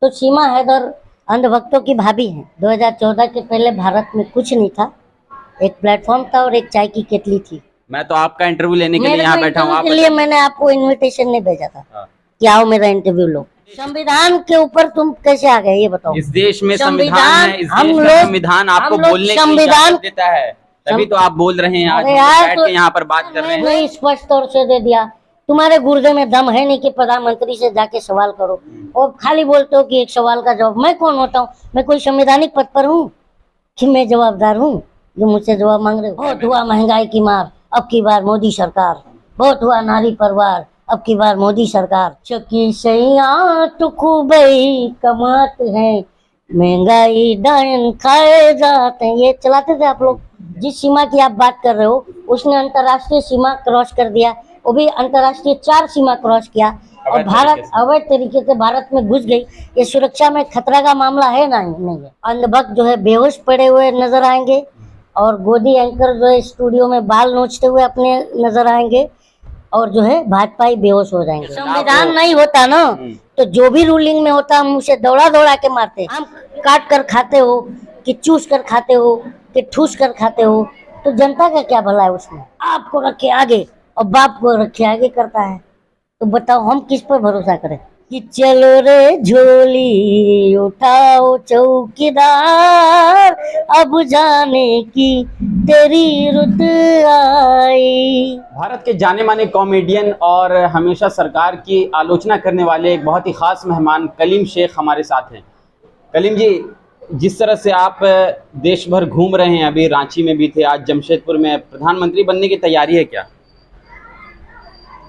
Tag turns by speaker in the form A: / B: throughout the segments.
A: तो सीमा हैदर अंधभक्तों की भाभी हैं। 2014 के पहले भारत में कुछ नहीं था, एक प्लेटफॉर्म था और एक चाय की केतली थी।
B: मैं तो आपका इंटरव्यू लेने के लिए
A: मेरे
B: यहाँ
A: को
B: बैठा हूँ।
A: इंटरव्यू के लिए मैंने आपको इनविटेशन नहीं भेजा था
B: हाँ।
A: कि आओ मेरा इंटरव्यू लो। संविधान के ऊपर तुम कैसे आ गए ये बताओ।
B: इस देश में संविधान है, इस देश का संविधान आपको बोलने की इजाजत देता है, तभी तो आप बोल रहे हैं। आज हम बैठ के यहाँ पर बात कर रहे हैं।
A: नहीं, स्पष्ट तौर से दे दिया। तुम्हारे गुर्दे में दम है नहीं कि प्रधानमंत्री से जाके सवाल करो, और खाली बोलते हो कि एक सवाल का जवाब। मैं कौन होता हूँ? मैं कोई संवैधानिक पद पर हूँ कि मैं जवाबदार हूँ जो मुझसे जवाब मांग रहे हो? बहुत हुआ महंगाई की मार, अब की बार मोदी सरकार। बहुत हुआ नारी परवार, अब की बार मोदी सरकार। चकी सैया तो खूब ही कमाते हैं, महंगाई डायन खाए जाते हैं। ये चलाते थे आप लोग। जिस सीमा की आप बात कर रहे हो उसने अंतर्राष्ट्रीय सीमा क्रॉस कर दिया, वो भी अंतर्राष्ट्रीय 4 सीमा क्रॉस किया, और भारत अवैध तरीके से भारत में घुस गई। ये सुरक्षा में खतरा का मामला है ना? नहीं है। अंधभक्त जो है बेहोश पड़े हुए नजर आएंगे, और गोदी एंकर जो है स्टूडियो में बाल नोचते हुए अपने नजर आएंगे, और जो है भाजपाई बेहोश हो जाएंगे। संविधान नहीं होता ना तो जो भी रूलिंग में होता हम उसे दौड़ा दौड़ा के मारते। हम काट कर खाते हो कि चूस कर खाते हो कि ठूस कर खाते हो, तो जनता का क्या भला है उसमें? आपको रखे आगे और बाप को रखे आगे करता है, तो बताओ हम किस पर भरोसा करें? कि चलो रे झोली उठाओ चौकीदार, अब जाने की तेरी रुत आई।
B: भारत के जाने माने कॉमेडियन और हमेशा सरकार की आलोचना करने वाले एक बहुत ही खास मेहमान कलीम शेख हमारे साथ हैं। कलीम जी, जिस तरह से आप देश भर घूम रहे हैं, अभी रांची में भी थे, आज जमशेदपुर में, प्रधानमंत्री बनने की तैयारी है क्या?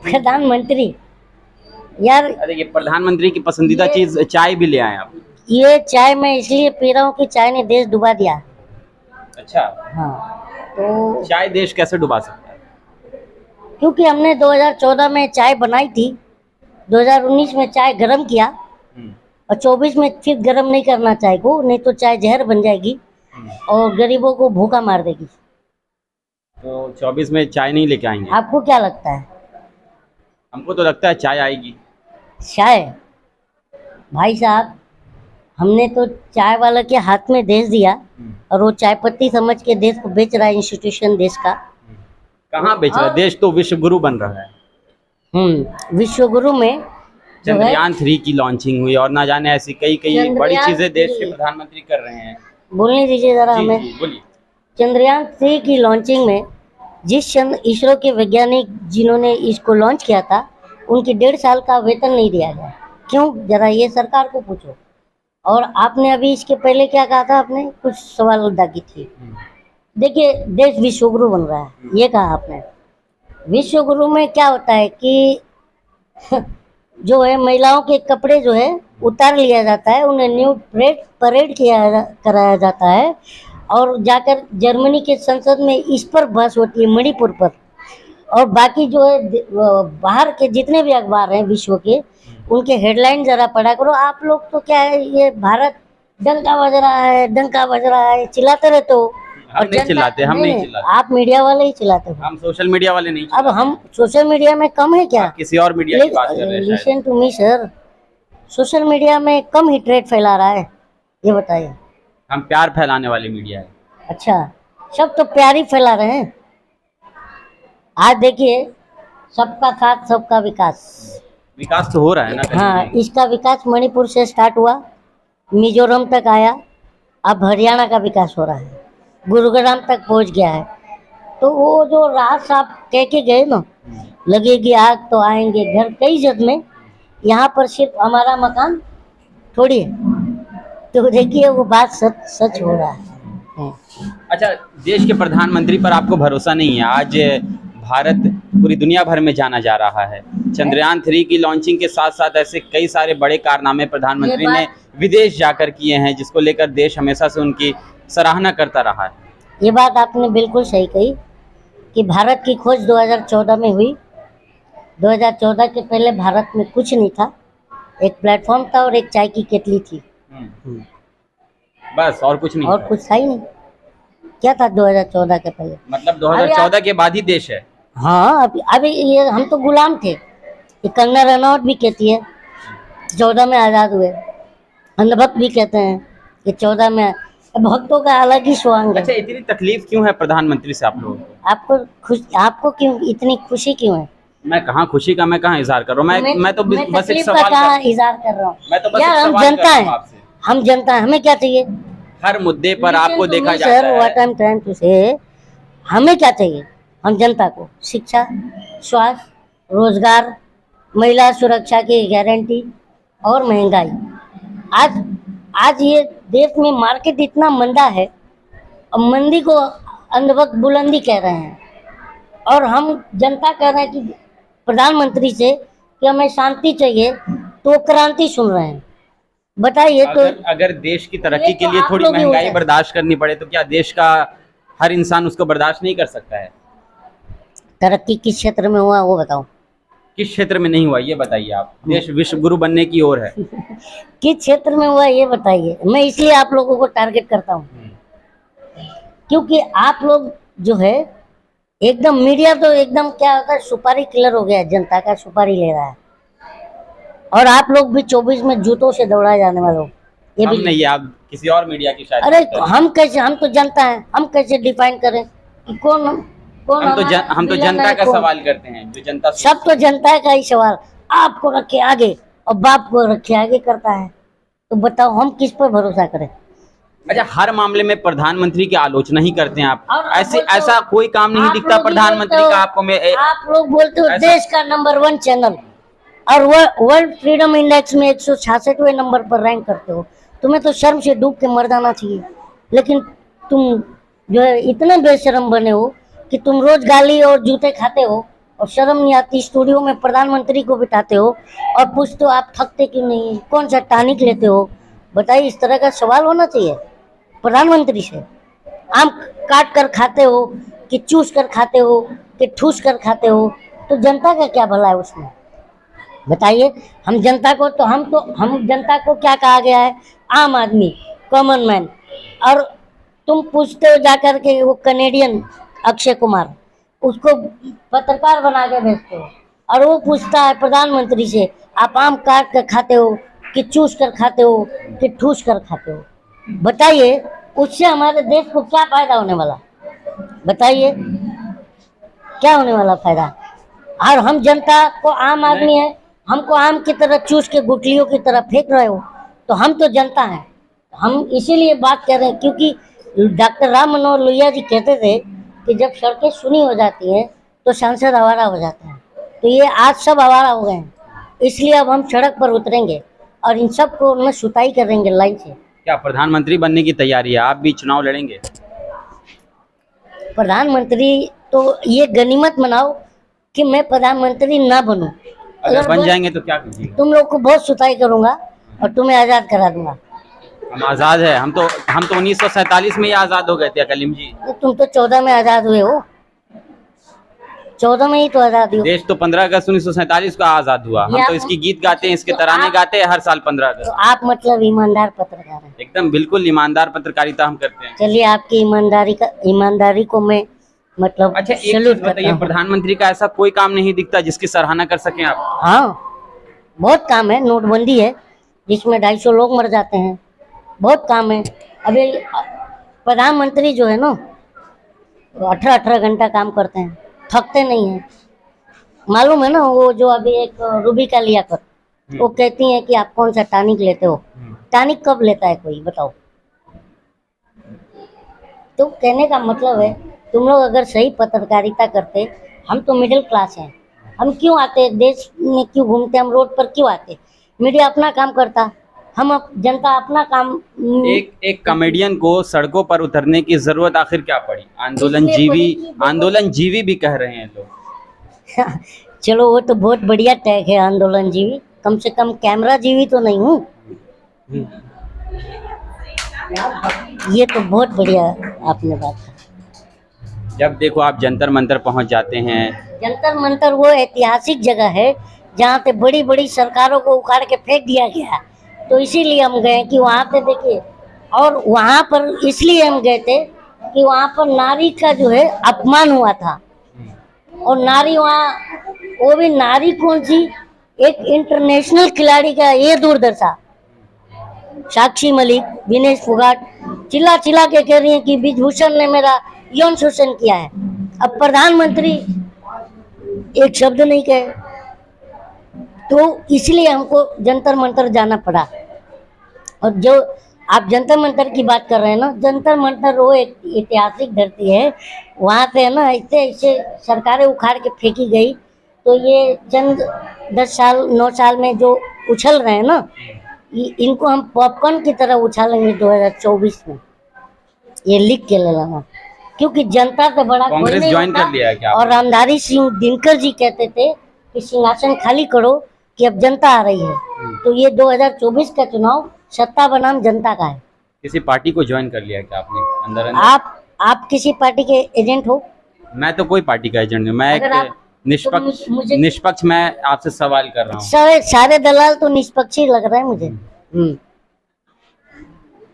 A: प्रधानमंत्री यार,
B: अरे ये प्रधानमंत्री की पसंदीदा चीज चाय भी ले आए आप।
A: ये चाय मैं इसलिए पी रहा हूँ कि चाय ने देश डुबा दिया।
B: अच्छा,
A: हाँ, तो
B: चाय देश कैसे डुबा सकता है?
A: क्योंकि हमने 2014 में चाय बनाई थी, 2019 में चाय गरम किया, और 24 में फिर गरम नहीं करना चाय को, नहीं तो चाय जहर बन जाएगी और गरीबों को भूखा मार देगी।
B: तो 24 में चाय नहीं लेके आएंगे?
A: आपको क्या लगता है?
B: हमको तो लगता है चाय आएगी।
A: चाय भाई साहब, हमने तो चाय वाला के हाथ में देश दिया, और वो चाय पत्ती समझ के देश को बेच रहा है, इंस्टीट्यूशन देश का।
B: कहाँ बेच रहा है? देश तो विश्व गुरु बन रहा है।
A: विश्व गुरु में
B: चंद्रयान 3 की लॉन्चिंग हुई, और ना जाने ऐसी कई बड़ी चीजें देश के प्रधानमंत्री कर रहे हैं।
A: बोलने दीजिए जरा हमें।
B: बोलिए।
A: चंद्रयान 3 की लॉन्चिंग में जिस इसरो के वैज्ञानिक जिन्होंने इसको लॉन्च किया था, उनकी 1.5 साल का वेतन नहीं दिया गया। क्यों? जरा ये सरकार को पूछो। और आपने अभी इसके पहले क्या कहा था? आपने कुछ सवाल दागी थी। देखिए, देश विश्वगुरु बन रहा है, ये कहा आपने। विश्वगुरु में क्या होता है कि जो है महिलाओं के कपड़े जो है उतार लिया जाता है, उन्हें न्यू परेड कराया जाता है, और जाकर जर्मनी के संसद में इस पर बहस होती है, मणिपुर पर। और बाकी जो है बाहर के जितने भी अखबार हैं विश्व के, उनके हेडलाइन जरा पढ़ा करो। आप लोग तो क्या है, ये भारत डंका बज रहा है चिल्लाते रहते हो।
B: हम नहीं चिल्लाते, हम नहीं चिल्लाते।
A: आप मीडिया वाले ही चिल्लाते हो।
B: हम सोशल मीडिया वाले नहीं।
A: अब हम सोशल मीडिया में कम है क्या?
B: किसी और मीडिया की बात कर रहे हैं।
A: Listen to me sir, social media में कम ही ट्रेड फैला रहा है, ये बताइए।
B: हम प्यार फैलाने वाली मीडिया है।
A: अच्छा, सब तो प्यार ही फैला रहे हैं। आज देखिए, सबका साथ सबका विकास
B: तो हो रहा है ना।
A: हाँ, इसका विकास मणिपुर से स्टार्ट हुआ, मिजोरम तक आया, अब हरियाणा का विकास हो रहा है, गुरुग्राम तक पहुंच गया है। तो वो जो राज साहब कह के गए ना, लगेगी आग तो आएंगे घर, कई जग में, यहाँ पर सिर्फ हमारा मकान थोड़ी है। तो देखिए, वो बात सच हो रहा है।
B: अच्छा, देश के प्रधानमंत्री पर आपको भरोसा नहीं है? आज भारत पूरी दुनिया भर में जाना जा रहा है। चंद्रयान 3 की लॉन्चिंग के साथ साथ ऐसे कई सारे बड़े कारनामे प्रधानमंत्री ने विदेश जाकर किए हैं, जिसको लेकर देश हमेशा से उनकी सराहना करता रहा है।
A: ये बात आपने बिल्कुल सही कही कि भारत की खोज 2014 में हुई। 2014 के पहले भारत में कुछ नहीं था, एक प्लेटफॉर्म था और एक चाय की केतली थी,
B: बस, और कुछ नहीं।
A: और कुछ था ही नहीं। क्या था 2014 के पहले?
B: मतलब 2014 के बाद ही देश है।
A: हाँ, अभी ये हम तो गुलाम थे। ये कंगना रनौत भी कहती है 14 में आज़ाद हुए। अंधभक्त भी कहते हैं कि 14 में भक्तों का अलग ही स्वांग है।
B: अच्छा, इतनी तकलीफ क्यों है प्रधानमंत्री से आप लोगों को?
A: आपको क्यों इतनी खुशी क्यों है?
B: मैं कहाँ खुशी का, मैं कहाँ इजहार कर रहा हूँ? मैं तो बस एक
A: तकलीफ
B: सवाल
A: का कहाँ इजहार कर रहा हूँ?
B: मैं तो बस
A: यार
B: एक
A: हम
B: सवाल
A: जनता
B: कर रहा हूँ
A: है,
B: आपसे।
A: हम जनता है, हमें क्या चाहिए?
B: हर मुद्दे पर आपको देखा जाता
A: sir what I am trying to say, हमें क्या चाहिए? हम जनता को शिक्षा, स्वास्थ्य, रोजगार, महिला सुरक्षा की गारंटी और महंगाई। आज आज ये देश में मार्केट इतना मंदा है, और मंदी को अंधभक्त बुलंदी कह रहे हैं, और हम जनता कह रहे हैं कि प्रधानमंत्री से कि हमें शांति चाहिए, तो वो क्रांति सुन रहे हैं। बताइए तो
B: अगर देश की तरक्की
A: ये
B: के
A: तो
B: लिए
A: आप
B: थोड़ी
A: लोग ही
B: महंगाई
A: होते हैं।
B: बर्दाश्त करनी पड़े तो क्या देश का हर इंसान उसको बर्दाश्त नहीं कर सकता है?
A: तरक्की किस क्षेत्र में हुआ वो बताओ?
B: किस क्षेत्र में नहीं हुआ ये बताइए आप। देश विश्व गुरु बनने की ओर है।
A: किस क्षेत्र में हुआ ये बताइए। मैं इसलिए आप लोगों को टारगेट करता हूँ, क्योंकि आप लोग जो है एकदम, मीडिया तो एकदम क्या होता है, सुपारी किलर हो गया है, जनता का सुपारी ले रहा है। और आप लोग भी 24 में जूतों से दौड़ाए जाने वाले हो, ये
B: हम
A: भी
B: नहीं, आप किसी और मीडिया की शायद
A: अरे
B: बात कर रहे हैं।
A: हम कैसे, हम तो जनता है, हम कैसे डिफाइन करें कि कौन कौन
B: हम तो
A: हमारा
B: हम तो
A: विलन
B: जनता
A: है,
B: का
A: कौन?
B: सवाल करते हैं, जो जनता
A: सब तो जनता का ही सवाल आपको रखे आगे और बाप को रखे आगे करता है, तो बताओ हम किस पर भरोसा करें?
B: अच्छा, हर मामले में प्रधानमंत्री की आलोचना ही करते हैं आप।
A: और
B: ऐसे
A: बोलते हो-
B: ऐसा कोई काम नहीं
A: आप
B: दिखता
A: लोग ही
B: प्रधानमंत्री
A: बोलते
B: का
A: हो-
B: आपको। मैं
A: आप लोग बोलते हो
B: ऐसा-
A: देश का नंबर 1 चैनल, और वर्ल्ड फ्रीडम इंडेक्स में 166वें नंबर पर रैंक करते हो। तुम्हें तो शर्म से डूब के मर जाना चाहिए। लेकिन तुम जो है इतने बेशर्म बने हो कि तुम रोज गाली और जूते खाते हो, और शर्म नहीं आती, स्टूडियो में प्रधानमंत्री को बिठाते हो और पूछते हो आप थकते क्यों नहीं, कौन सा टॉनिक लेते हो? बताइए, इस तरह का सवाल होना चाहिए प्रधानमंत्री से? आम काट कर खाते हो कि चूस कर खाते हो कि ठूस कर खाते हो? तो जनता का क्या भला है उसमें? बताइए। हम जनता को हम जनता को क्या कहा गया है? आम आदमी, कॉमन मैन। और तुम पूछते हो जाकर के वो कनेडियन अक्षय कुमार, उसको पत्रकार बना के भेजते हो, और वो पूछता है प्रधानमंत्री से आप आम काट कर खाते हो कि चूस कर खाते हो कि ठूस कर खाते हो? बताइए, उससे हमारे देश को क्या फायदा होने वाला? बताइए, क्या होने वाला फायदा? और हम जनता को, आम आदमी है, हमको आम की तरह चूस के गुठलियों की तरह फेंक रहे हो। तो हम तो जनता हैं, हम इसीलिए बात कर रहे हैं, क्योंकि डॉक्टर राम मनोहर लोहिया जी कहते थे कि जब सड़कें सुनी हो जाती हैं तो सांसद आवारा हो जाते हैं। तो ये आज सब आवारा हो गए हैं, इसलिए अब हम सड़क पर उतरेंगे और इन सब को न सुताई करेंगे लाइन से।
B: क्या प्रधानमंत्री बनने की तैयारी है? आप भी चुनाव लड़ेंगे?
A: प्रधानमंत्री तो ये गनीमत मनाओ कि मैं प्रधानमंत्री ना बनूं।
B: अगर बन जाएंगे तो क्या कीजिएगा?
A: तुम लोग को बहुत सुताई करूंगा और तुम्हें आजाद करा दूंगा।
B: हम आजाद है। हम तो 1947 में ही आजाद हो गए थे कलीम जी।
A: तो तुम तो 14 में आजाद हुए हो, 14 में ही तो आजाद हो।
B: देश तो 15 अगस्त 1947 को आजाद हुआ। हम
A: या
B: तो इसकी गीत गाते हैं, इसके
A: तो
B: तराने
A: आप-
B: गाते हैं हर साल 15
A: तो
B: अगस्त।
A: आप मतलब ईमानदार पत्रकार हैं।
B: एकदम बिल्कुल ईमानदार पत्रकारिता हम करते हैं।
A: चलिए, आपकी ईमानदारी को मैं मतलब
B: अच्छा, एक चीज
A: सैल्यूट करता
B: बताइए,
A: हूं।
B: प्रधानमंत्री का ऐसा कोई काम नहीं दिखता जिसकी सराहना कर सकें आप?
A: हाँ, बहुत काम है। नोटबंदी है जिसमें 250 लोग मर जाते हैं, बहुत काम है। अभी प्रधानमंत्री जो है ना, 18-18 घंटा काम करते हैं, थकते नहीं हैं। मालूम है ना, वो जो अभी एक रूबिका लियाकत, वो कहती हैं कि आप कौन सा टॉनिक लेते हो? टॉनिक कब लेता है कोई, बताओ? तो कहने का मतलब है, तुम लोग अगर सही पत्रकारिता करते, हम तो मिडिल क्लास हैं, हम क्यों आते देश में, क्यों घूमते, हम रोड पर क्यों आते? मीडिया अपना काम करता, जनता अपना काम।
B: एक कॉमेडियन को सड़कों पर उतरने की जरूरत आखिर क्या पड़ी? आंदोलन जीवी भी कह रहे हैं लोग।
A: चलो, वो तो बहुत बढ़िया टैग है, आंदोलन जीवी। कम से कम कैमरा जीवी तो नहीं हूँ। ये तो बहुत बढ़िया आपने बात कहा।
B: जब देखो आप जंतर मंतर पहुंच जाते हैं।
A: जंतर मंतर वो ऐतिहासिक जगह है जहाँ पे बड़ी बड़ी सरकारों को उखाड़ के फेंक दिया गया, तो इसीलिए हम गए कि वहाँ पे देखिए। और वहाँ पर इसलिए हम गए थे कि वहाँ पर नारी का जो है अपमान हुआ था, और नारी वहाँ, वो भी नारी कौन सी, एक इंटरनेशनल खिलाड़ी का ये दूरदर्शा, साक्षी मलिक, विनेश फोगाट चिल्ला चिल्ला के कह रही हैं कि ब्रिजभूषण ने मेरा यौन शोषण किया है। अब प्रधानमंत्री एक शब्द नहीं कहे, तो इसलिए हमको जंतर मंतर जाना पड़ा। और जो आप जंतर मंतर की बात कर रहे हैं ना, जंतर मंतर वो एक ऐतिहासिक धरती है, वहाँ पे है ना ऐसे ऐसे सरकारें उखाड़ के फेंकी गई, तो ये चंद 10 साल 9 साल में जो उछल रहे हैं ना, इनको हम पॉपकॉर्न की तरह उछालेंगे 2024 में, ये लिख के ले लेना। क्योंकि जनता से बड़ा कोई
B: कांग्रेस
A: नहीं
B: ज्वाइन
A: होता।
B: कर लिया है क्या
A: और रामधारी सिंह दिनकर जी कहते थे कि सिंहासन खाली करो कि अब जनता आ रही है। तो ये 2024 का चुनाव सत्ता बनाम जनता का है।
B: किसी पार्टी को ज्वाइन कर लिया है क्या आपने अंदर अंदर?
A: आप किसी पार्टी के एजेंट हो?
B: मैं तो कोई पार्टी का एजेंट नहीं, मैं
A: अगर
B: एक
A: आप-
B: निष्पक्ष
A: तो मुझे-
B: निष्पक्ष मैं आपसे सवाल कर रहा हूँ।
A: सारे दलाल तो निष्पक्ष ही लग रहा है मुझे।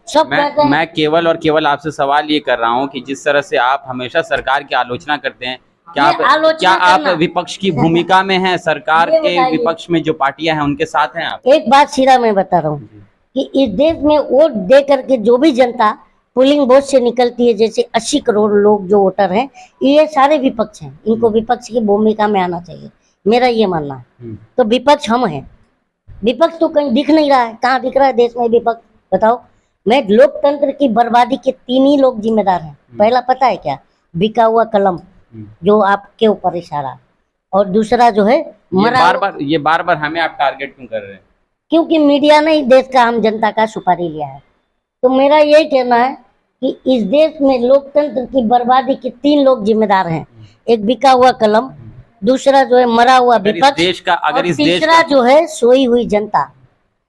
A: सब कहते हैं
B: मैं केवल और केवल आपसे सवाल ये कर रहा हूँ कि जिस तरह से आप हमेशा सरकार की आलोचना करते हैं, क्या
A: ये आलोचना
B: क्या आप
A: करना-
B: विपक्ष की भूमिका में हैं? सरकार
A: ये
B: के
A: बताइए।
B: विपक्ष में जो पार्टियां हैं उनके साथ हैं आप?
A: एक बात सीधा मैं बता रहा हूँ कि इस देश में वोट दे करके जो भी जनता पोलिंग बूथ से निकलती है, जैसे 80 करोड़ लोग जो वोटर हैं, ये सारे विपक्ष हैं। इनको विपक्ष की भूमिका में आना चाहिए, मेरा ये मानना है। तो विपक्ष हम हैं। विपक्ष तो कहीं दिख नहीं रहा है, कहाँ दिख रहा है देश में विपक्ष? बताओ। मैं लोकतंत्र की बर्बादी के 3 ही लोग जिम्मेदार हैं। पहला पता है क्या? बिका हुआ कलम, जो आपके ऊपर इशारा, और दूसरा जो है
B: ये बार बार हमें आप टारगेट क्यों कर रहे हैं?
A: क्योंकि मीडिया ने इस देश का आम जनता का सुपारी लिया है। तो मेरा यही कहना है कि इस देश में लोकतंत्र की बर्बादी के 3 लोग जिम्मेदार हैं। एक बिका हुआ कलम, दूसरा जो है मरा हुआ विपक्ष, और तीसरा जो है सोई हुई जनता।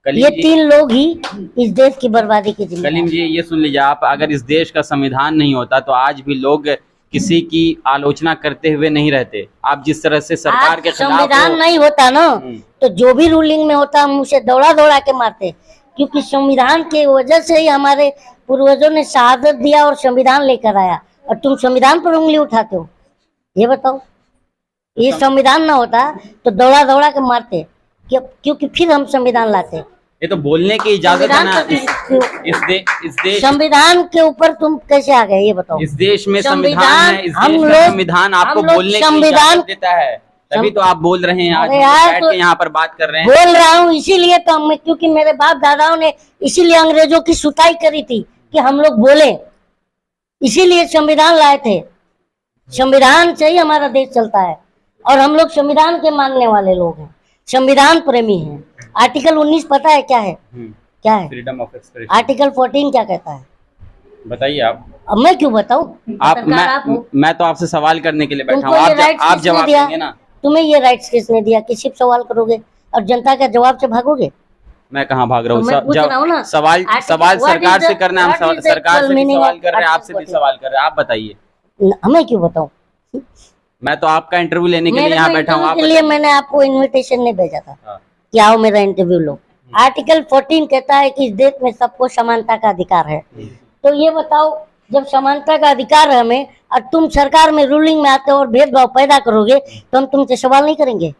A: ये 3 लोग ही इस देश की बर्बादी के जिम्मेदार।
B: कलीम जी, ये सुन लीजिए, आप अगर इस देश का संविधान नहीं होता तो आज भी लोग किसी की आलोचना करते हुए नहीं रहते। आप जिस तरह से सरकार के खिलाफ
A: संविधान नहीं होता ना, तो जो भी रूलिंग में होता हम उसे दौड़ा दौड़ा के मारते। क्योंकि संविधान के वजह से ही हमारे पूर्वजों ने शहादत दिया और संविधान लेकर आया, और तुम संविधान पर उंगली उठाते हो। ये बताओ, ये संविधान ना होता तो दौड़ा दौड़ा के मारते, क्योंकि फिर हम संविधान लाते।
B: ये तो बोलने की इजाजत है ना इस देश
A: संविधान के ऊपर तुम कैसे आ गए ये बताओ?
B: इस देश में संविधान है, इस देश का संविधान आपको बोलने की इजाजत देता है, तभी तो आप बोल रहे हैं। आज बैठ के यहाँ पर बात कर रहे हैं।
A: बोल रहा हूँ इसीलिए तो हम, क्योंकि मेरे बाप दादाओं ने इसीलिए अंग्रेजों की सुताई करी थी कि हम लोग बोले, इसीलिए संविधान लाए थे। संविधान से ही हमारा देश चलता है, और हम लोग संविधान के मानने वाले लोग हैं, संविधान प्रेमी हैं। आर्टिकल 19 पता है क्या है? क्या है?
B: Freedom of expression.
A: आर्टिकल 14 क्या कहता है?
B: बताइए आप।
A: अब मैं क्यों बताऊं?
B: मैं तो आपसे सवाल करने के लिए बैठा हूँ, आप जवाब देंगे ना।
A: तुम्हें ये राइट्स किसने दिया कि सिर्फ सवाल करोगे और जनता के जवाब से भागोगे?
B: मैं कहाँ भाग रहा
A: हूँ?
B: हूँ? सवाल सरकार से करना, हम सरकार से भी सवाल कर रहे हैं, आपसे भी सवाल कर रहे हैं, आप बताइए।
A: हमें क्यों बताऊं?
B: मैं तो आपका इंटरव्यू लेने के लिए यहाँ बैठा हूँ।
A: के लिए मैंने आपको इनविटेशन नहीं भेजा था कि आओ मेरा इंटरव्यू लो। आर्टिकल 14 कहता है कि इस देश में सबको समानता का अधिकार है। तो ये बताओ, जब समानता का अधिकार है हमें, और तुम सरकार में रूलिंग में आते हो और भेदभाव पैदा करोगे, तो हम तुमसे सवाल नहीं करेंगे?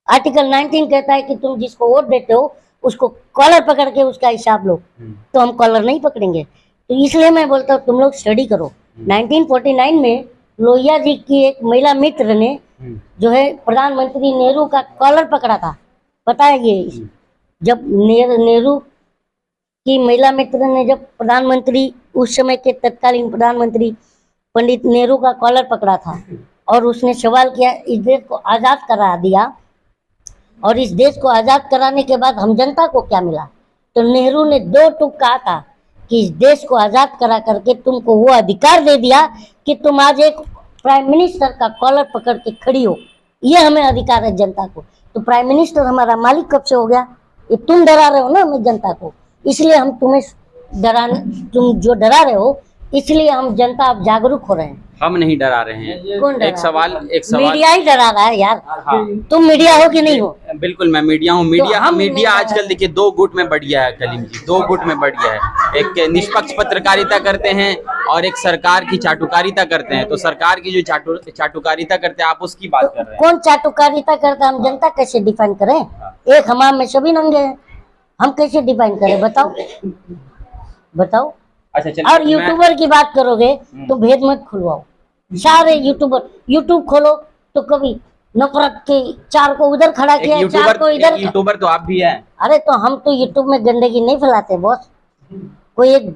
A: आर्टिकल 19 कहता है कि तुम जिसको वोट देते हो उसको कॉलर पकड़ के उसका हिसाब लो, तो हम कॉलर नहीं पकड़ेंगे। तो इसलिए मैं बोलता हूँ तुम लोग स्टडी करो। 1949 में लोहिया जी की एक महिला मित्र ने जो है प्रधानमंत्री नेहरू का कॉलर पकड़ा था। पता है ये? जब नेहरू की महिला मित्र ने जब प्रधानमंत्री, उस समय के तत्कालीन प्रधानमंत्री पंडित नेहरू का कॉलर पकड़ा था, और उसने सवाल किया, इस देश को आजाद करा दिया, और इस देश को आजाद कराने के बाद हम जनता को क्या मिला? तो नेहरू ने 2 टूक कहा था कि इस देश को आजाद करा करके तुमको वो अधिकार दे दिया कि तुम आज एक प्राइम मिनिस्टर का कॉलर पकड़ के खड़ी हो। ये हमें अधिकार है जनता को। तो प्राइम मिनिस्टर हमारा मालिक कब से हो गया? ये तुम डरा रहे हो ना हमें, जनता को। इसलिए हम तुम्हें तुम जो डरा रहे हो, इसलिए हम जनता अब जागरूक हो रहे हैं।
B: हम नहीं डरा रहे हैं।
A: कौन डरा?
B: एक सवाल
A: मीडिया ही डरा रहा है यार।
B: हाँ।
A: तुम मीडिया हो कि नहीं हो?
B: बिल्कुल मैं मीडिया हूँ। मीडिया
A: तो
B: मीडिया आजकल देखिए 2 गुट में बढ़ गया है कलीम जी, 2 गुट में बढ़ गया है। एक निष्पक्ष पत्रकारिता करते हैं और एक सरकार की चाटुकारिता करते हैं। तो सरकार की जो चाटुकारिता करते हैं आप उसकी बात कर रहे हैं।
A: कौन चाटुकारिता करता है? हम जनता कैसे डिफाइन करें? एक हमाम में सभी नंगे हैं। हम कैसे डिफाइन करें, बताओ बताओ।
B: अच्छा चलिए
A: और यूट्यूबर की बात करोगे तो भेद मत खुलवाओ। सारे यूट्यूबर, यूट्यूब खोलो तो कभी नफरत के चार को उधर खड़ा किया, चार को इधर।
B: यूट्यूबर तो आप भी हैं।
A: अरे तो हम तो यूट्यूब में गंदगी नहीं फैलाते बॉस। कोई एक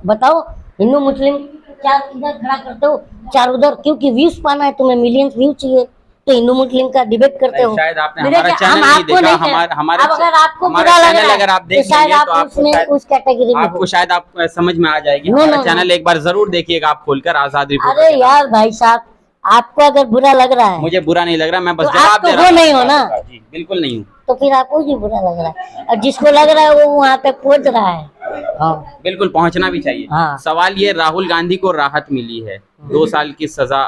A: बताओ, हिंदू मुस्लिम चार इधर खड़ा करते हो, चार उधर, क्योंकि व्यूज पाना है तुम्हें, मिलियंस व्यू चाहिए तो हिंदू मुस्लिम का डिबेट करते हो।
B: शायद आपने
A: मेरे
B: हमारा
A: क्या-
B: चैनल
A: हम
B: नहीं
A: आपको
B: देखा,
A: नहीं
B: हमारे
A: अब अगर आपको
B: हमारा
A: बुरा लग
B: चैनल
A: रहा है
B: अगर आप
A: तो
B: देख
A: शायद
B: लेंगे
A: आप
B: तो आपको
A: उसमें
B: शायद
A: उस कैटेगरी में
B: आपको
A: हो।
B: शायद आप समझ में आ जाएगी।
A: नो,
B: हमारा
A: नो,
B: चैनल एक बार जरूर देखिएगा आप खोलकर, आजाद रिपोर्टर
A: अरे
B: के नाम
A: यार भाई साहब, आपको अगर बुरा लग रहा है
B: मुझे बुरा नहीं लग रहा, मैं बस
A: तो
B: जवाब
A: आप तो
B: दे रहा
A: वो
B: हूं।
A: नहीं हो ना।
B: जी बिल्कुल नहीं हूँ,
A: तो फिर आपको ही बुरा लग रहा है, और जिसको लग रहा है वो वहां पे पहुंच रहा है। हाँ
B: बिल्कुल पहुंचना भी चाहिए।
A: हाँ।
B: सवाल ये, राहुल गांधी को राहत मिली है, 2 साल की सजा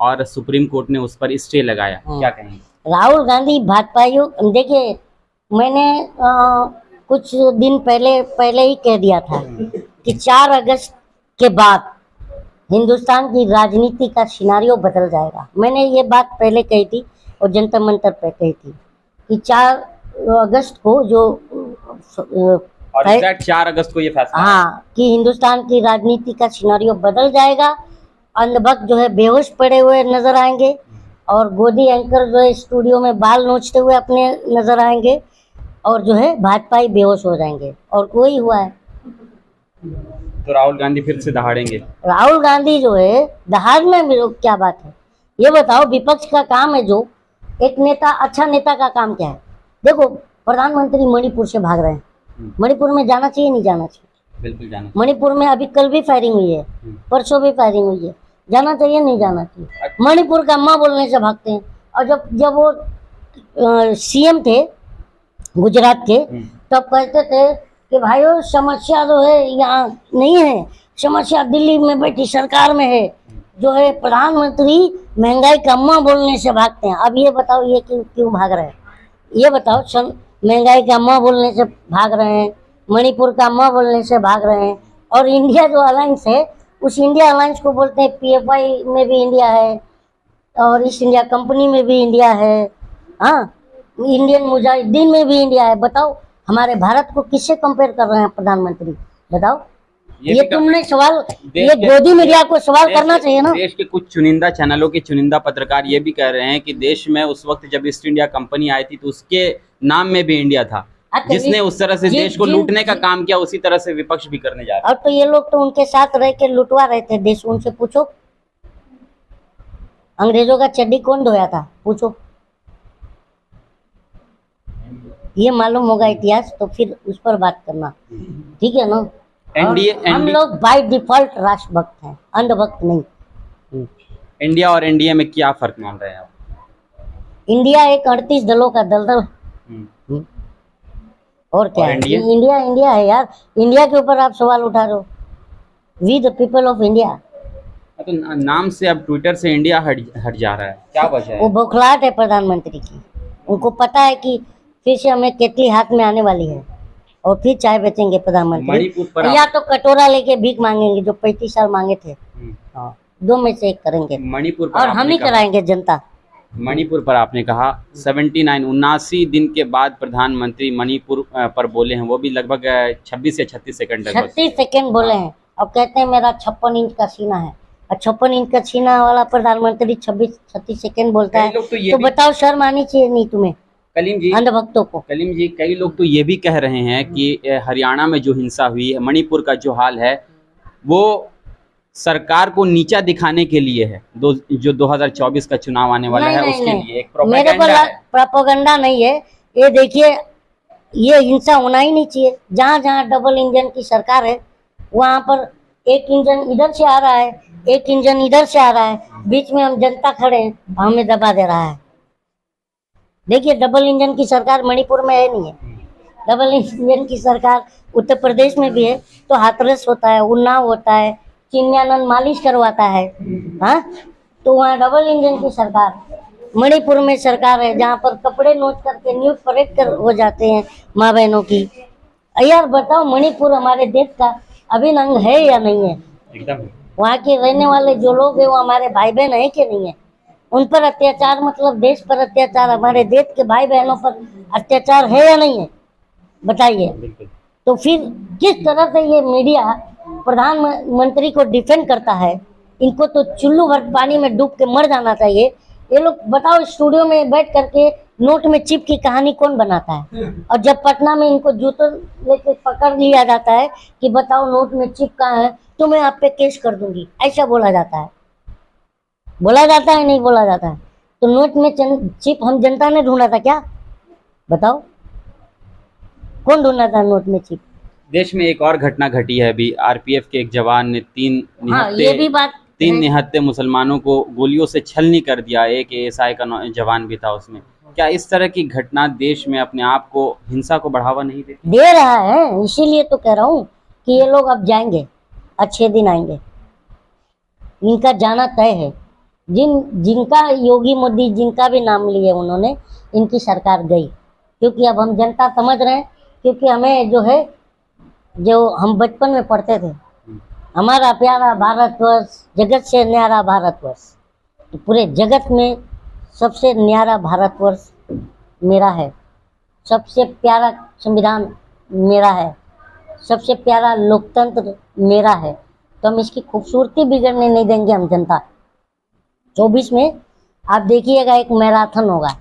B: और सुप्रीम कोर्ट ने उस पर स्टे लगाया, क्या कहेंगे?
A: राहुल गांधी भाजपाइयों, देखिए मैंने कुछ दिन पहले ही कह दिया था कि 4 अगस्त के बाद हिंदुस्तान की राजनीति का सिनारियो बदल जाएगा। मैंने ये बात पहले कही थी और जंतर मंतर पे कही थी कि 4 अगस्त को जो
B: और एग्जैक्ट 4 अगस्त को ये फैसला है।
A: हाँ, कि हिंदुस्तान की राजनीति का सिनारियो बदल जाएगा। अंधभक्त जो है बेहोश पड़े हुए नजर आएंगे, और गोदी एंकर जो है स्टूडियो में बाल नोचते हुए अपने नजर आएंगे, और जो है भाजपाई बेहोश हो जाएंगे, और कोई हुआ है।
B: तो राहुल गांधी फिर से दहाड़ेंगे?
A: राहुल गांधी जो है दहाड़ने में क्या बात है, ये बताओ। विपक्ष का काम है, जो एक नेता, अच्छा नेता का काम क्या है? देखो, प्रधानमंत्री मणिपुर से भाग रहे हैं, मणिपुर में जाना चाहिए नहीं जाना चाहिए?
B: बिल्कुल जाना।
A: मणिपुर में अभी कल भी फायरिंग हुई है, परसों भी फायरिंग हुई है, जाना चाहिए नहीं जाना चाहिए? मणिपुर का माँ बोलने से भागते हैं। और जब वो सीएम थे गुजरात के, तब कहते थे कि भाइयों समस्या जो है यहाँ नहीं है, समस्या दिल्ली में बैठी सरकार में है। जो है प्रधानमंत्री महंगाई का माँ बोलने से भागते हैं। अब ये बताओ, ये क्यों भाग रहे हैं? ये बताओ, महंगाई का माँ बोलने से भाग रहे हैं, मणिपुर का माँ बोलने से भाग रहे हैं। और इंडिया जो अलायंस है, उस इंडिया अलायंस को बोलते हैं पीएफआई में भी इंडिया है, और ईस्ट इंडिया कंपनी में भी इंडिया है, हाँ, इंडियन मुजाहिदीन में भी इंडिया है। बताओ, हमारे भारत को किससे कंपेयर कर रहे हैं प्रधानमंत्री? बताओ। ये तुमने सवाल, ये गोदी मीडिया को सवाल करना चाहिए ना।
B: देश के कुछ चुनिंदा चैनलों के चुनिंदा पत्रकार ये भी कह रहे हैं कि देश में उस वक्त जब ईस्ट इंडिया कंपनी आई थी तो उसके नाम में भी इंडिया था, जिसने उस तरह से देश को लूटने का काम किया, उसी तरह से विपक्ष भी करने जा रहा है।
A: और तो ये लोग तो उनके साथ रह के लुटवा रहे थे देश, उनसे पूछो। अंग्रेजों का चड्डी कौन धोया था, पूछो। ये मालूम होगा इतिहास तो फिर उस पर बात करना, ठीक है ना? हम लोग बाय डिफॉल्ट राष्ट्रभक्त हैं, अंधभक्त नहीं।
B: इंडिया और एनडीए में क्या फर्क मान रहे हैं आप?
A: इंडिया एक 38 दलों का दलदल, और क्या है? इंडिया है यार। इंडिया के ऊपर आप सवाल उठा रहे हो। We the people of India.
B: तो नाम से अब ट्विटर से इंडिया हट जा रहा है, क्या वजह है?
A: वो बौखलाहट है प्रधानमंत्री की। उनको पता है कि फिर से हमें केतली हाथ में आने वाली है, और फिर चाय बेचेंगे प्रधानमंत्री, या तो कटोरा लेके भीख मांगेंगे जो 35 साल मांगे थे। हाँ, 2 में से एक करेंगे।
B: मणिपुर पर
A: और हम ही कराएंगे जनता।
B: मणिपुर पर आपने कहा 79 दिन के बाद प्रधानमंत्री मणिपुर पर बोले हैं, वो भी लगभग 26 या 36 सेकंड
A: 36 सेकंड बोले हैं, और कहते हैं मेरा 56 इंच का सीना है। और 56 इंच का सीना वाला प्रधानमंत्री 36 सेकंड बोलता है, तो बताओ शर्म आनी चाहिए नहीं तुम्हें?
B: कलीम जी,
A: अंधभक्तों को।
B: कलीम जी, कई लोग तो ये भी कह रहे हैं कि हरियाणा में जो हिंसा हुई है, मणिपुर का जो हाल है, वो सरकार को नीचा दिखाने के लिए है, जो 2024 का चुनाव आने वाला है उसके लिए एक प्रोपेगेंडा है।
A: प्रोपेगेंडा नहीं है ये। देखिए, ये हिंसा होना ही नहीं चाहिए। जहाँ जहाँ डबल इंजन की सरकार है, वहाँ पर एक इंजन इधर से आ रहा है, एक इंजन इधर से आ रहा है, बीच में हम जनता खड़े हैं, हमें दबा दे रहा है। देखिए, डबल इंजन की सरकार मणिपुर में है नहीं है। डबल इंजन की सरकार उत्तर प्रदेश में भी है, तो हाथरस होता है, उन्नाव होता है, चिन्यानंद मालिश करवाता है, हाँ, तो वहाँ डबल इंजन की सरकार। मणिपुर में सरकार है जहाँ पर कपड़े नोच करके न्यूज परेड कर हो जाते हैं माँ बहनों की। यार बताओ, मणिपुर हमारे देश का अभिन्न अंग है या नहीं है?
B: एकदम।
A: वहाँ के रहने वाले जो लोग हैं वो हमारे भाई बहन है कि नहीं है? उन पर अत्याचार, मतलब देश पर अत्याचार, हमारे देश के भाई बहनों पर अत्याचार है या नहीं है? बताइए।
B: बिल्कुल।
A: तो फिर किस तरह से ये मीडिया प्रधानमंत्री को डिफेंड करता है। इनको तो चुल्लू भर पानी में डूब के मर जाना चाहिए। ये लोग बताओ, स्टूडियो में बैठ करके नोट में चिप की कहानी कौन बनाता है? और जब पटना में इनको जूतों लेके पकड़ लिया जाता है कि बताओ नोट में चिप कहाँ है, तो मैं आप पे केस कर दूंगी, ऐसा बोला जाता है। बोला जाता है नहीं बोला जाता है? तो नोट में चिप हम जनता ने ढूंढा था क्या? बताओ, कौन ढूंढा था नोट में चिप?
B: देश में एक और घटना घटी है अभी, आरपीएफ के एक जवान ने
A: हाँ, ये भी बात
B: तीन
A: है।
B: निहत्थे मुसलमानों को गोलियों से छलनी कर दिया। एक एएसआई का जवान भी था उसमें। क्या इस तरह की घटना देश में अपने आप को, हिंसा को बढ़ावा नहीं देती?
A: दे रहा है, इसीलिए तो कह रहा हूँ कि ये लोग अब जाएंगे, अच्छे दिन आएंगे, इनका जाना तय है। जिनका योगी मोदी जिनका भी नाम लिए उन्होंने, इनकी सरकार गई। क्योंकि अब हम जनता समझ रहे हैं, क्योंकि हमें जो है, जो हम बचपन में पढ़ते थे, हमारा प्यारा भारतवर्ष जगत से न्यारा भारतवर्ष, तो पूरे जगत में सबसे न्यारा भारतवर्ष मेरा है। सबसे प्यारा संविधान मेरा है, सबसे प्यारा लोकतंत्र मेरा है। तो हम इसकी खूबसूरती बिगड़ने नहीं देंगे हम जनता। 24 में आप देखिएगा एक मैराथन होगा,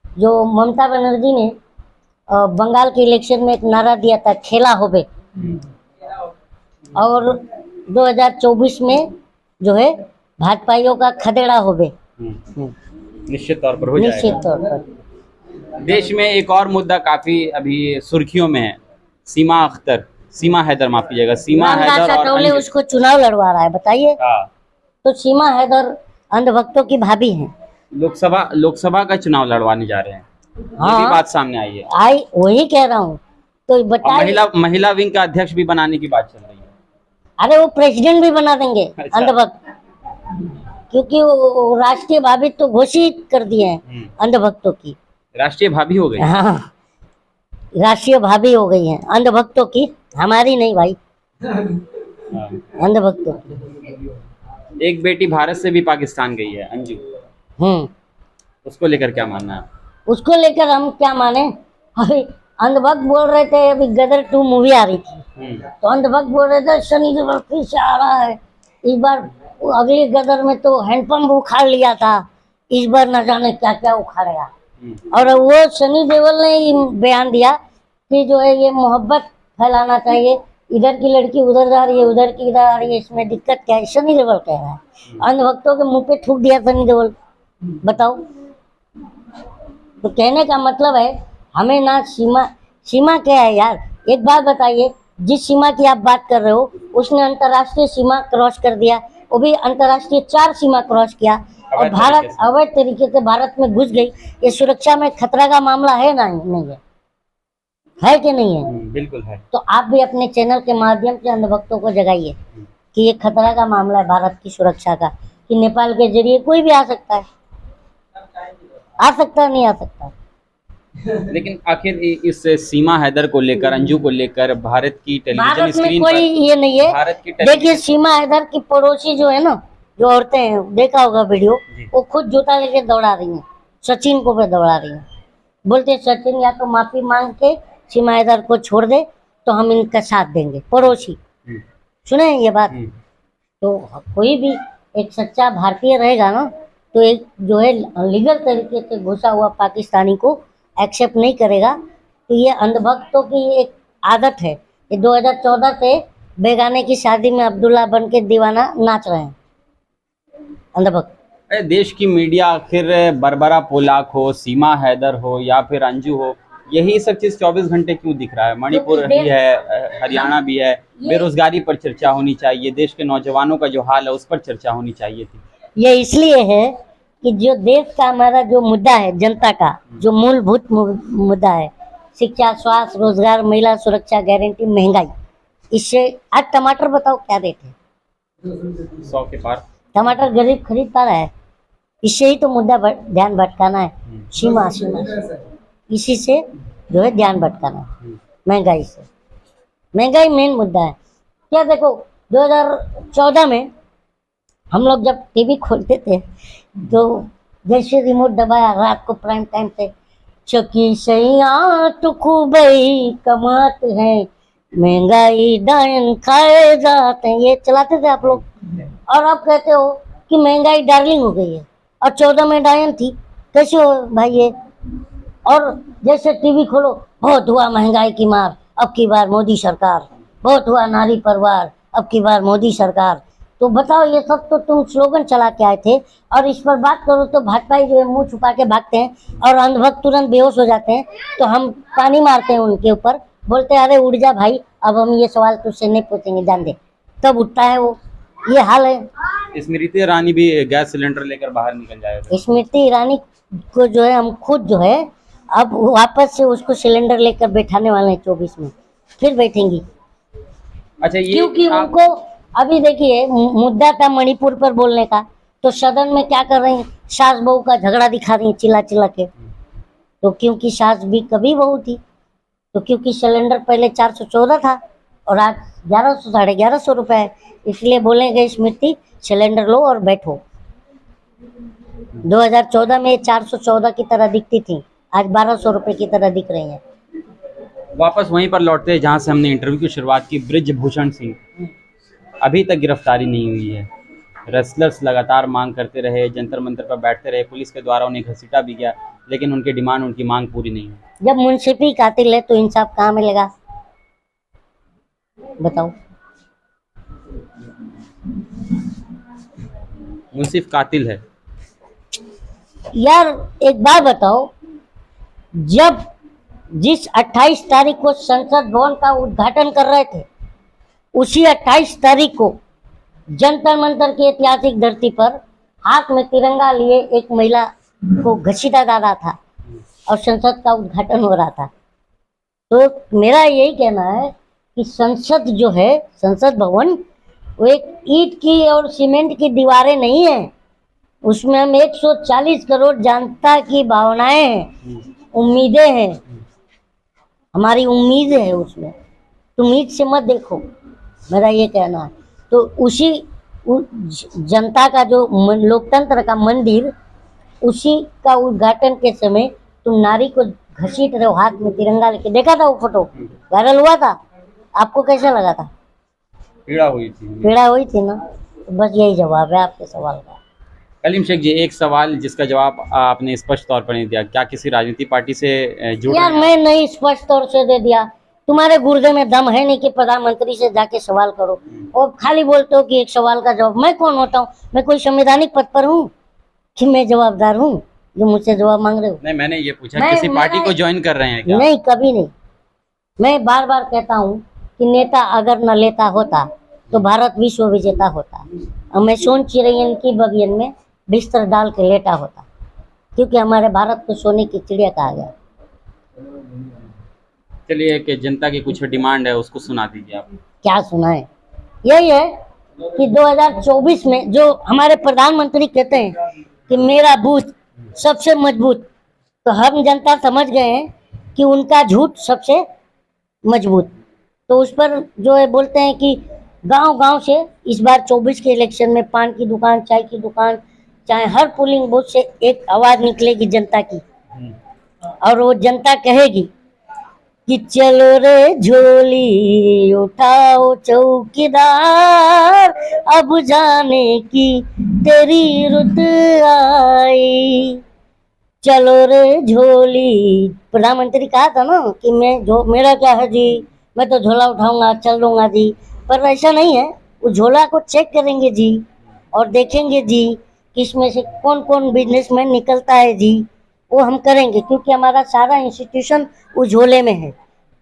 A: जो ममता बनर्जी ने बंगाल के इलेक्शन में एक नारा दिया था, खेला होबे। और 2024 में जो है भाजपाइयों का खदेड़ा होबे,
B: निश्चित तौर पर हो
A: निश्चित
B: जाएगा।
A: तौर पर।
B: देश में एक और मुद्दा काफी अभी सुर्खियों में है, सीमा हैदर, माफ कीजिएगा, सीमा
A: रामदास
B: हैदर और
A: अठौले
B: अंजू।
A: उसको चुनाव लड़वा रहा है, बताइए।
B: हाँ,
A: तो सीमा हैदर अंधभक्तों की भाभी हैं।
B: लोकसभा का चुनाव लड़वाने जा रहे हैं। ये भी
A: हाँ,
B: बात सामने आई है।
A: आई वही कह रहा हूँ। तो
B: और
A: बताइए,
B: महिला विंग का अध्यक्ष भी बनाने की बात चल रही है।
A: अरे वो प्रेसिडेंट भी बना देंगे
B: अच्छा।
A: अंधभक्त, क्योंकि वो राष्ट्रीय भाभी तो घोषित कर दिए हैं अंधभक्तों की।
B: राष्ट्रीय भाभी हो गई।
A: हाँ, राष्ट्रीय भाभी हो गई हैं अंधभक्तों की, हमारी नहीं भाई,
B: हाँ।
A: अंधभक्तों की।
B: एक बेटी भारत से भी पाकिस्तान गई है, अंजू। उसको लेकर क्या मानना है?
A: उसको लेकर हम क्या माने? अभी अंधभक्त बोल रहे थे, अभी गदर 2 मूवी आ रही थी, तो अंधभक्त बोल रहे थे शनि देओल फिर से आ रहा है। इस बार अगली गदर में तो हैंडपंप उखाड़ लिया था, इस बार न जाने क्या क्या उखाड़ेगा। और वो शनि देओल ने ही बयान दिया कि जो है ये मोहब्बत फैलाना चाहिए, इधर की लड़की उधर जा रही है, उधर की इधर आ रही है, इसमें दिक्कत क्या है? शनि देओल कह रहा है। अंधभक्तों के मुंह पे थूक दिया शनि देओल, बताओ। तो कहने का मतलब है, हमें ना सीमा क्या है यार? एक बात बताइए, जिस सीमा की आप बात कर रहे हो उसने अंतर्राष्ट्रीय सीमा क्रॉस कर दिया, वो भी अंतर्राष्ट्रीय 4 सीमा क्रॉस किया, और भारत अवैध तरीके से भारत में घुस गई। ये सुरक्षा में खतरा का मामला है ना? नहीं है कि नहीं है?
B: बिल्कुल है।
A: तो आप भी अपने चैनल के माध्यम से अंधभक्तों को जगाइए कि ये खतरा का मामला है भारत की सुरक्षा का, कि नेपाल के जरिए कोई भी आ सकता है, नहीं आ सकता।
B: लेकिन आखिर इस सीमा हैदर को लेकर, अंजू को लेकर भारत की टेलीविजन
A: भारत में
B: स्क्रीन
A: कोई
B: पर,
A: ये नहीं है।
B: भारत की
A: देखिए, सीमा हैदर की पड़ोसी जो है ना, जो औरतें हैं, देखा होगा वीडियो, वो खुद जूता लेके दौड़ा रही हैं, सचिन को पे दौड़ा रही हैं। बोलते सचिन या तो माफी मांग के सीमा हैदर को छोड़ दे तो हम इनका साथ देंगे। पड़ोसी, सुने ये बात? तो कोई भी एक सच्चा भारतीय रहेगा ना, तो एक जो है लीगल तरीके से घुसा हुआ पाकिस्तानी को एक्सेप्ट नहीं करेगा। तो ये अंधभक्तों की एक आदत है। ये 2014 से बेगाने की शादी में अब्दुल्ला बन के दीवाना नाच रहे हैं अंधभक्त।
B: देश की मीडिया आखिर बरबरा पोलाक हो, सीमा हैदर हो या फिर अंजू हो, यही सब चीज 24 घंटे क्यों दिख रहा है? मणिपुर भी है, हरियाणा भी है। बेरोजगारी पर चर्चा होनी चाहिए, देश के नौजवानों का जो हाल है उस पर चर्चा होनी चाहिए थी।
A: ये इसलिए है कि जो देश का हमारा जो मुद्दा है, जनता का जो मूलभूत मुद्दा है, शिक्षा, स्वास्थ्य, रोजगार, महिला सुरक्षा, गारंटी, महंगाई, इससे आज टमाटर बताओ क्या रेट है?
B: 100 के पार।
A: टमाटर गरीब खरीद पा रहा है? इससे ही तो मुद्दा ध्यान भटकाना है। सीमा इसी से जो है ध्यान भटकाना है, महंगाई से। महंगाई मेन मुद्दा है। क्या देखो, 2014 में हम लोग जब टीवी खोलते थे तो जैसे रिमोट दबाया रात को प्राइम टाइम पे, चकी सैया तो खूब ही कमात है, महंगाई डायन खाए जाते हैं, ये चलाते थे आप लोग। और आप कहते हो कि महंगाई डार्लिंग हो गई है, और 14 में डायन थी। कैसे हो भाई ये? और जैसे टीवी खोलो, बहुत हुआ महंगाई की मार, अब की बार मोदी सरकार, बहुत हुआ नारी परिवार, अब की बार मोदी सरकार। तो बताओ, ये सब तो तुम स्लोगन चला के आए थे। और इस पर बात करो तो भाजपाई जो है मुंह छुपा के भागते हैं, और अंधभक्त तुरंत बेहोश हो जाते हैं। तो हम पानी मारते हैं उनके ऊपर, बोलते हैं अरे उड़ जा भाई, अब हम ये सवाल तुझसे नहीं पूछेंगे, जान दे। तब उठता है वो। ये हाल है।
B: स्मृति ईरानी भी गैस सिलेंडर लेकर बाहर निकल जाएगा।
A: स्मृति ईरानी को जो है हम खुद जो है अब वापस से उसको सिलेंडर लेकर बैठाने वाले हैं 24 में, फिर बैठेंगी।
B: अच्छा, ये
A: क्योंकि उनको अभी देखिए मुद्दा था मणिपुर पर बोलने का, तो सदन में क्या कर रही हैं, सास बहू का झगड़ा दिखा रही हैं चिल्ला चिल्ला के। तो क्योंकि सास भी कभी बहू थी, तो क्योंकि सिलेंडर पहले 414 था और आज 1100 1150 रुपए है, इसलिए बोलेंगे स्मृति सिलेंडर लो और बैठो। 2014 में 414 की तरह दिखती थी, आज 1200 रुपए की तरह दिख रही हैं।
B: वापस वहीं पर लौटते हैं जहां से हमने इंटरव्यू की शुरुआत की। बृजभूषण सिंह अभी तक गिरफ्तारी नहीं हुई है। रेसलर्स लगातार मांग करते रहे, जंतर मंतर पर बैठते रहे, पुलिस के द्वारा उन्हें घसीटा भी गया, लेकिन उनकी डिमांड, उनकी मांग पूरी नहीं हुई।
A: जब मुंसिफी कातिल है तो इंसाफ कहाँ मिलेगा, बताओ।
B: मुंसिफ कातिल है।
A: यार एक बात बताओ, जब जिस 28 तारीख को संसद भवन का उद्घाटन कर रहे थे, उसी 28 तारीख को जंतर मंतर की ऐतिहासिक धरती पर हाथ में तिरंगा लिए एक महिला को घसीटा जा रहा था और संसद का उद्घाटन हो रहा था। तो मेरा यही कहना है कि संसद जो है, संसद भवन, वो एक ईंट की और सीमेंट की दीवारें नहीं है। उसमें हम 140 करोड़ जनता की भावनाएं हैं, उम्मीदें हैं, हमारी उम्मीद है उसमें। तुम ईंट से मत देखो, मेरा ये कहना है। तो उसी जनता का जो लोकतंत्र का मंदिर, उसी का उद्घाटन के समय तुम नारी को घसीट रहे हो हाथ में तिरंगा लेके। देखा था वो फोटो, वायरल हुआ था, आपको कैसा लगा था?
B: पीड़ा हुई थी।
A: पीड़ा हुई थी ना। तो बस यही जवाब है आपके सवाल का।
B: कलीम शेख जी, एक सवाल जिसका जवाब आपने स्पष्ट तौर पर नहीं दिया, क्या किसी राजनीतिक पार्टी से जुड़
A: यार मैं नहीं स्पष्ट तौर से दे दिया। तुम्हारे गुर्दे में दम है नहीं कि प्रधानमंत्री से जाके सवाल करो, और खाली बोलते हो कि एक सवाल का जवाब। मैं कौन होता हूँ? मैं कोई संवैधानिक पद पर हूँ कि मैं जवाबदार हूँ जो मुझसे जवाब मांग रहे हो?
B: नहीं, मैंने ये पूछा किसी पार्टी को ज्वाइन कर रहे हैं क्या?
A: नहीं, कभी नहीं। मैं बार बार कहता हूँ कि नेता अगर न लेता होता तो भारत विश्व विजेता होता, और मैं सोन चिड़ैयन की बगियन में बिस्तर डाल के लेटा होता, क्योंकि हमारे भारत को सोने की चिड़िया कहा गया।
B: चलिए, कि जनता की कुछ डिमांड है उसको सुना दीजिए आप।
A: क्या सुनाए? यही है कि 2024 में जो हमारे प्रधानमंत्री कहते हैं कि मेरा बूथ सबसे मजबूत, तो हम जनता समझ गए हैं कि उनका झूठ सबसे मजबूत। तो उस पर जो है बोलते हैं कि गांव गांव से इस बार 24 के इलेक्शन में पान की दुकान, चाय की दुकान, चाहे हर पोलिंग बूथ से एक आवाज निकलेगी जनता की, और वो जनता कहेगी कि चलो रे झोली उठाओ चौकीदार, अब जाने की तेरी रुत आई। चलो रे झोली, प्रधानमंत्री कहा था ना कि मेरा क्या है जी, मैं तो झोला उठाऊंगा, चल दूंगा जी। पर ऐसा नहीं है, वो झोला को चेक करेंगे जी और देखेंगे जी कि इसमें से कौन कौन बिजनेसमैन निकलता है जी, वो हम करेंगे, क्योंकि हमारा सारा इंस्टीट्यूशन उस झोले में है।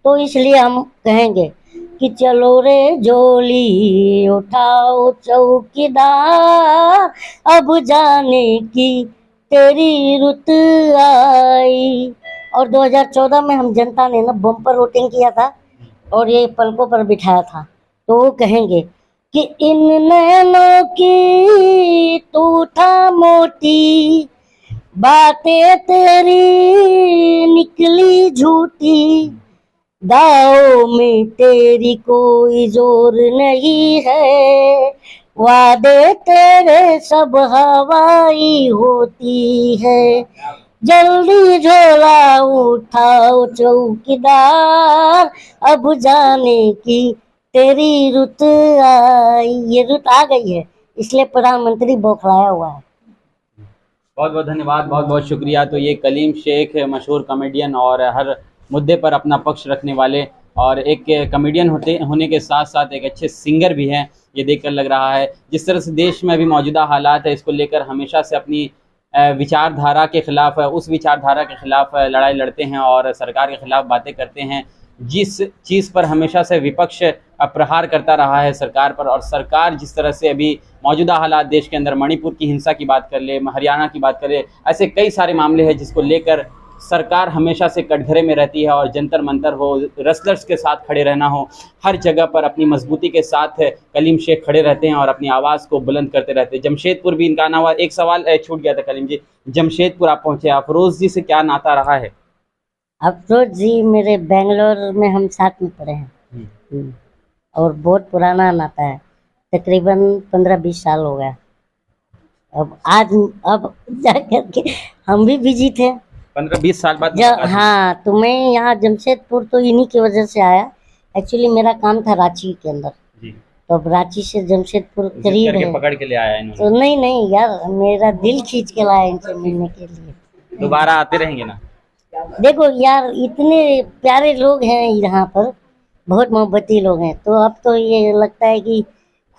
A: तो इसलिए हम कहेंगे कि चलो रे झोली उठाओ चौकीदार, अब जाने की तेरी रुत आई। और 2014 में हम जनता ने ना बम्पर वोटिंग किया था और ये पलकों पर बिठाया था। तो वो कहेंगे कि इन नैनों की तू था मोटी, बातें तेरी निकली झूठी, दाव में तेरी कोई जोर नहीं है, वादे तेरे सब हवाई होती है। जल्दी झोला उठाओ चौकीदार, अब जाने की तेरी रुत आई। ये रुत आ गई है, इसलिए प्रधानमंत्री बौखलाया हुआ है।
B: बहुत बहुत धन्यवाद, बहुत बहुत शुक्रिया। तो ये कलीम शेख मशहूर कॉमेडियन और हर मुद्दे पर अपना पक्ष रखने वाले और एक कॉमेडियन होने के साथ साथ एक अच्छे सिंगर भी हैं। ये देखकर लग रहा है जिस तरह से देश में अभी मौजूदा हालात है, इसको लेकर हमेशा से अपनी विचारधारा के खिलाफ, उस विचारधारा के खिलाफ लड़ाई लड़ते हैं और सरकार के खिलाफ बातें करते हैं। जिस चीज़ पर हमेशा से विपक्ष प्रहार करता रहा है सरकार पर, और सरकार जिस तरह से अभी मौजूदा हालात देश के अंदर, मणिपुर की हिंसा की बात कर ले, हरियाणा की बात कर ले, ऐसे कई सारे मामले हैं जिसको लेकर सरकार हमेशा से कटघरे में रहती है। और जंतर मंतर हो, रेसलर्स के साथ खड़े रहना हो, हर जगह पर अपनी मजबूती के साथ कलीम शेख खड़े रहते हैं और अपनी आवाज़ को बुलंद करते रहते हैं। जमशेदपुर भी इनका आना हुआ। एक सवाल छूट गया था कलीम जी, जमशेदपुर आप पहुँचे, अफरोज़ जी से क्या नाता रहा है?
A: अफरोज जी मेरे बेंगलोर में हम साथ में पढ़े हैं और बहुत पुराना नाता है, तकरीबन 15-20 साल हो गया। अब जा करके हम भी बिजी थे
B: 15-20 साल बाद
A: हाँ, तो मैं यहाँ जमशेदपुर तो इन्हीं की वजह से आया। एक्चुअली मेरा काम था रांची के अंदर
B: जी,
A: तो अब रांची से जमशेदपुर
B: जिद
A: करीब
B: करके
A: है।
B: पकड़ के ले आया
A: तो
B: इन्होंने।
A: नहीं यार, मेरा दिल खींच के लाया इनसे मिलने के लिए।
B: दोबारा आते रहेंगे ना?
A: देखो यार, इतने प्यारे लोग हैं यहाँ पर, बहुत मोहब्बती लोग हैं, तो अब तो ये लगता है कि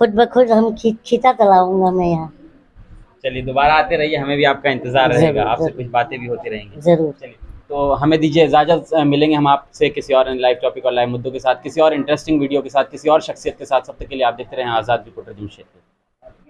A: खुद ब खुद हम खींचा चलाऊंगा मैं यहाँ।
B: चलिए दोबारा आते रहिए, हमें भी आपका इंतजार रहेगा,
A: जरूर,
B: आपसे
A: जरूर।
B: कुछ बातें भी होती रहेंगी।
A: जरूर।
B: चलिए, तो हमें दीजिए इजाज़त, मिलेंगे हम आपसे किसी और लाइव टॉपिक और लाइव मुद्दों के साथ, किसी और इंटरेस्टिंग वीडियो के साथ, किसी और शख्सियत के साथ। सब तक के लिए आप देखते रहें आज़ाद रिपोर्टर जमशेदपुर।